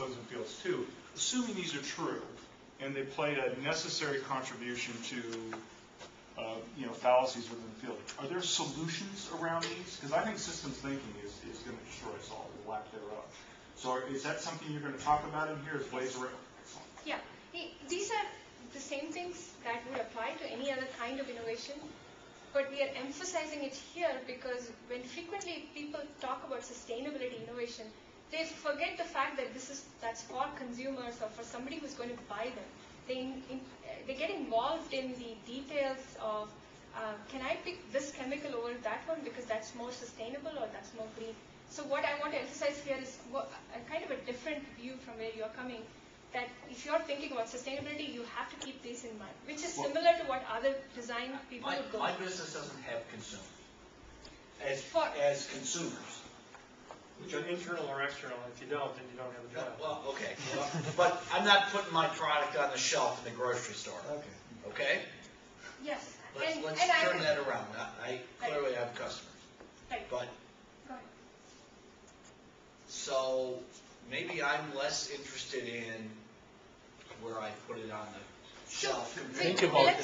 buildings and fields too. Assuming these are true, and they play a necessary contribution to fallacies within the field, are there solutions around these? Because I think systems thinking is going to destroy us all, the lack thereof. So is that something you're going to talk about in here as ways around? Excellent. Yeah, these are the same things that would apply to any other kind of innovation, but we are emphasizing it here because when frequently people talk about sustainability innovation, they forget the fact that that's for consumers or for somebody who's going to buy them. They get involved in the details of can I pick this chemical over that one because that's more sustainable or that's more green. So what I want to emphasize here is a kind of a different view from where you're coming, that if you're thinking about sustainability, you have to keep this in mind, which is similar to what other design people would go. My business doesn't have consumers. As consumers. Which are internal or external. If you don't, then you don't have a job. Well, okay. But I'm not putting my product on the shelf in the grocery store. Okay? Yes. Let's turn that around. I clearly have customers. Right. But go ahead. So maybe I'm less interested in where I put it on the shelf. Think about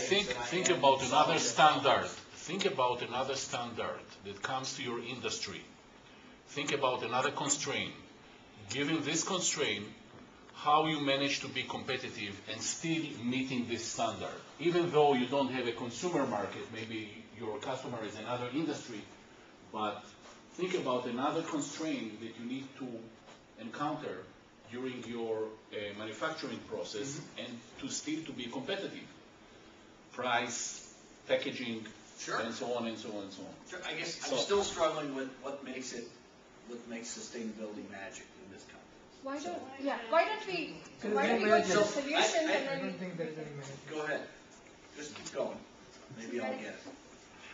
another standard. Think about another standard that comes to your industry. Think about another constraint. Given this constraint, how you manage to be competitive and still meeting this standard. Even though you don't have a consumer market, maybe your customer is another industry, but think about another constraint that you need to encounter during your manufacturing process and to be competitive. Price, packaging, Sure. and so on and so on and so on. Sure. I guess I'm still struggling with what makes sustainability magic in this context. Why don't we go to the solutions and then I don't think there is any magic. Go ahead. Just keep going. Maybe I'll get it.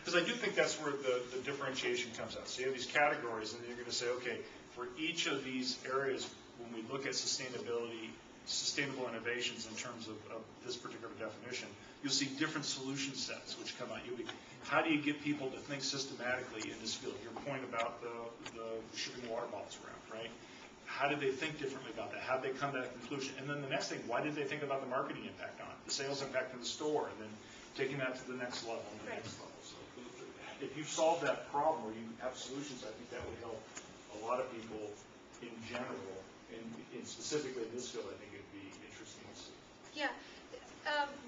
Because I do think that's where the differentiation comes out. So you have these categories, and then you're going to say, okay, for each of these areas, when we look at sustainability, sustainable innovations in terms of this particular definition, you'll see different solution sets which come out. How do you get people to think systematically in this field? Your point about the shipping water bottles around, right? How did they think differently about that? How did they come to that conclusion? And then the next thing, why did they think about the marketing impact on it, the sales impact in the store, and then taking that to the next level and the next level. So if you solve that problem or you have solutions, I think that would help a lot of people in general, and specifically in this field, I think it would be interesting to see. Yeah.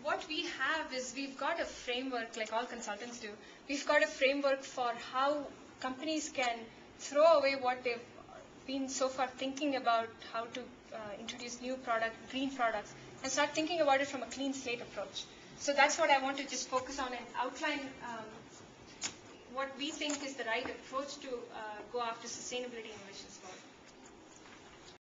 What we have is we've got a framework, like all consultants do. We've got a framework for how companies can throw away what they've been so far thinking about how to introduce new green products, and start thinking about it from a clean slate approach. So that's what I want to just focus on and outline what we think is the right approach to go after sustainability innovations for.